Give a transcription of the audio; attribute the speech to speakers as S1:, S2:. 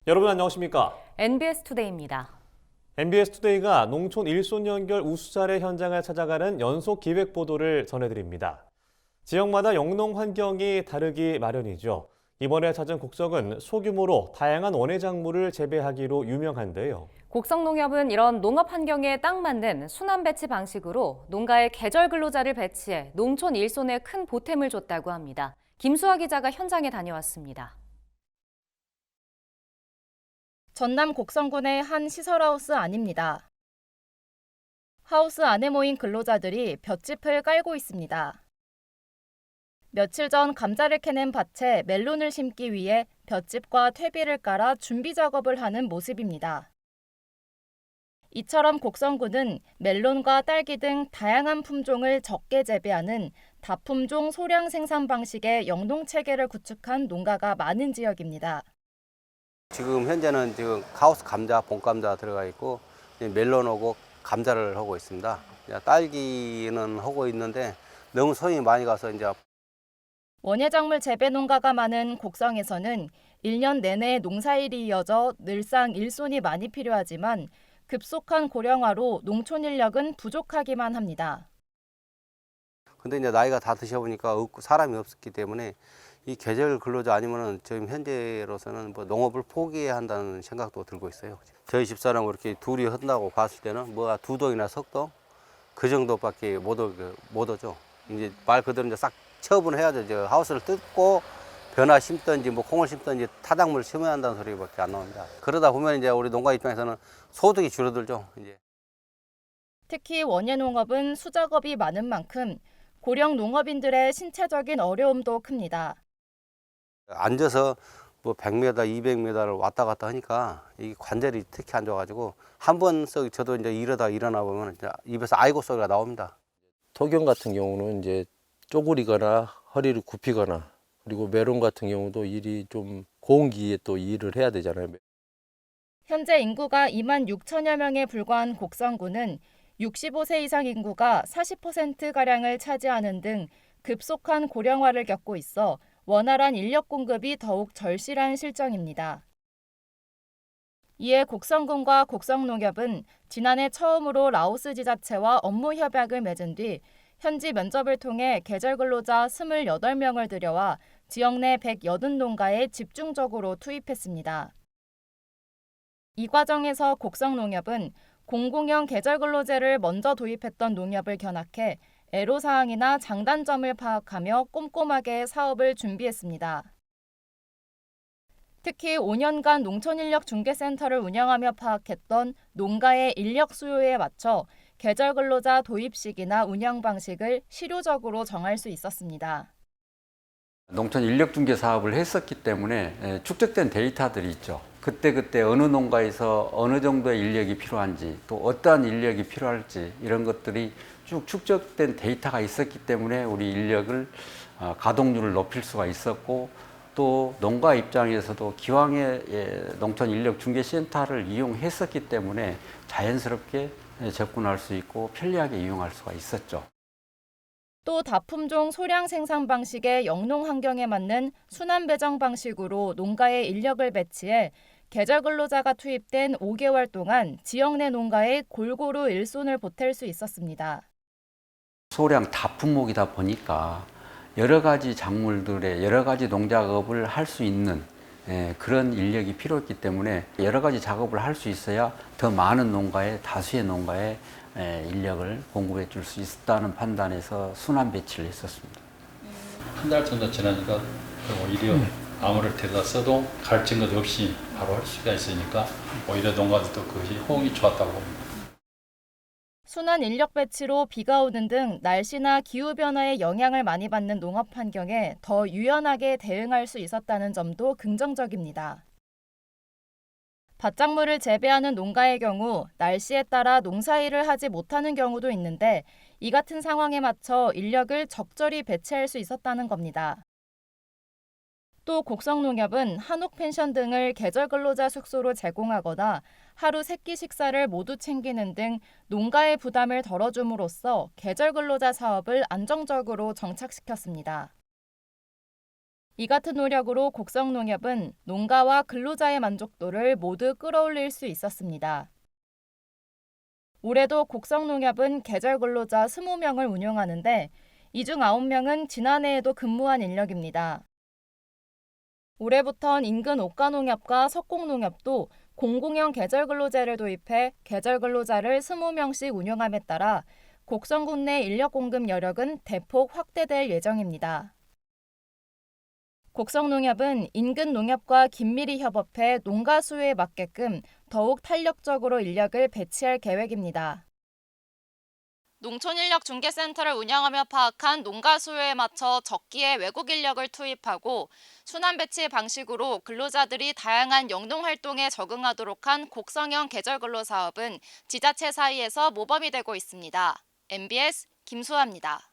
S1: 여러분 안녕하십니까?
S2: NBS 투데이입니다.
S1: NBS 투데이가 농촌 일손 연결 우수사례 현장을 찾아가는 연속 기획 보도를 전해드립니다. 지역마다 영농 환경이 다르기 마련이죠. 이번에 찾은 곡성은 소규모로 다양한 원예 작물을 재배하기로 유명한데요.
S2: 곡성농협은 이런 농업 환경에 딱 맞는 순환 배치 방식으로 농가에 계절 근로자를 배치해 농촌 일손에 큰 보탬을 줬다고 합니다. 김수아 기자가 현장에 다녀왔습니다.
S3: 전남 곡성군의 한 시설하우스 안입니다. 하우스 안에 모인 근로자들이 볏짚을 깔고 있습니다. 며칠 전 감자를 캐낸 밭에 멜론을 심기 위해 볏짚과 퇴비를 깔아 준비 작업을 하는 모습입니다. 이처럼 곡성군은 멜론과 딸기 등 다양한 품종을 적게 재배하는 다품종 소량 생산 방식의 영농 체계를 구축한 농가가 많은 지역입니다.
S4: 지금 현재는 하우스 감자, 봄감자 들어가 있고 멜론하고 감자를 하고 있습니다. 딸기는 하고 있는데 너무 손이 많이 가서 이제
S3: 원예작물 재배 농가가 많은 곡성에서는 1년 내내 농사일이 이어져 늘상 일손이 많이 필요하지만 급속한 고령화로 농촌 인력은 부족하기만 합니다.
S4: 근데 이제 나이가 다 드셔 보니까 사람이 없었기 때문에 이 계절 근로자 아니면은 지금 현재로서는 뭐 농업을 포기해야 한다는 생각도 들고 있어요. 저희 집사람 이렇게 둘이 한다고 봤을 때는 뭐 2동이나 3동 그 정도밖에 못 오죠. 이제 말 그대로 이제 싹 처분해야죠. 저 하우스를 뜯고 변화 심든지 뭐 콩을 심든지 타작물을 심어야 한다는 소리밖에 안 나옵니다. 그러다 보면 이제 우리 농가 입장에서는 소득이 줄어들죠. 이제.
S3: 특히 원예 농업은 수작업이 많은 만큼 고령 농업인들의 신체적인 어려움도 큽니다.
S4: 앉아서 뭐 100m, 200m를 왔다 갔다 하니까 이 관절이 특히 안 좋아가지고 한 번 저도 이제 이러다 일어나 보면 이제 입에서 아이고 소리가 나옵니다.
S5: 토경 같은 경우는 이제 쪼그리거나 허리를 굽히거나 그리고 메론 같은 경우도 일이 좀 고온기에 또 일을 해야 되잖아요.
S3: 현재 인구가 2만 6천여 명에 불과한 곡성군은 65세 이상 인구가 40%가량을 차지하는 등 급속한 고령화를 겪고 있어 원활한 인력 공급이 더욱 절실한 실정입니다. 이에 곡성군과 곡성농협은 지난해 처음으로 라오스 지자체와 업무 협약을 맺은 뒤 현지 면접을 통해 계절 근로자 28명을 들여와 지역 내 180농가에 집중적으로 투입했습니다. 이 과정에서 곡성농협은 공공형 계절 근로제를 먼저 도입했던 농협을 견학해 애로사항이나 장단점을 파악하며 꼼꼼하게 사업을 준비했습니다. 특히 5년간 농촌인력중개센터를 운영하며 파악했던 농가의 인력 수요에 맞춰 계절 근로자 도입 시기나 운영 방식을 실효적으로 정할 수 있었습니다.
S6: 농촌 인력 중개 사업을 했었기 때문에 축적된 데이터들이 있죠. 그때 어느 농가에서 어느 정도의 인력이 필요한지 또 어떠한 인력이 필요할지 이런 것들이 쭉 축적된 데이터가 있었기 때문에 우리 인력을 가동률을 높일 수가 있었고 또 농가 입장에서도 기왕에 농촌 인력 중개 센터를 이용했었기 때문에 자연스럽게 접근할 수 있고 편리하게 이용할 수가 있었죠.
S3: 또 다품종 소량 생산 방식의 영농 환경에 맞는 순환 배정 방식으로 농가에 인력을 배치해 계절 근로자가 투입된 5개월 동안 지역 내 농가에 골고루 일손을 보탤 수 있었습니다.
S6: 소량 다품목이다 보니까 여러 가지 작물들의 여러 가지 농작업을 할 수 있는 그런 인력이 필요했기 때문에 여러 가지 작업을 할 수 있어야 더 많은 농가에 다수의 농가에 인력을 공급해 줄 수 있다는 판단에서 순환 배치를 했었습니다.
S7: 한 달 정도 지나니까 오히려 아무를 데려다 써도 가르친 것 없이 바로 할 수가 있으니까 오히려 농가들도 그것이 호응이 좋았다고 봅니다.
S3: 순환 인력 배치로 비가 오는 등 날씨나 기후 변화에 영향을 많이 받는 농업 환경에 더 유연하게 대응할 수 있었다는 점도 긍정적입니다. 밭작물을 재배하는 농가의 경우 날씨에 따라 농사일을 하지 못하는 경우도 있는데 이 같은 상황에 맞춰 인력을 적절히 배치할 수 있었다는 겁니다. 또 곡성농협은 한옥 펜션 등을 계절 근로자 숙소로 제공하거나 하루 3끼 식사를 모두 챙기는 등 농가의 부담을 덜어줌으로써 계절 근로자 사업을 안정적으로 정착시켰습니다. 이 같은 노력으로 곡성농협은 농가와 근로자의 만족도를 모두 끌어올릴 수 있었습니다. 올해도 곡성농협은 계절 근로자 20명을 운용하는데 이 중 9명은 지난해에도 근무한 인력입니다. 올해부턴 인근 옥가농협과 석곡농협도 공공형 계절근로제를 도입해 계절근로자를 20명씩 운영함에 따라 곡성군 내 인력 공급 여력은 대폭 확대될 예정입니다. 곡성농협은 인근 농협과 긴밀히 협업해 농가 수요에 맞게끔 더욱 탄력적으로 인력을 배치할 계획입니다. 농촌인력중개센터를 운영하며 파악한 농가 수요에 맞춰 적기에 외국 인력을 투입하고 순환 배치 방식으로 근로자들이 다양한 영농 활동에 적응하도록 한 곡성형 계절근로 사업은 지자체 사이에서 모범이 되고 있습니다. MBS 김수아입니다.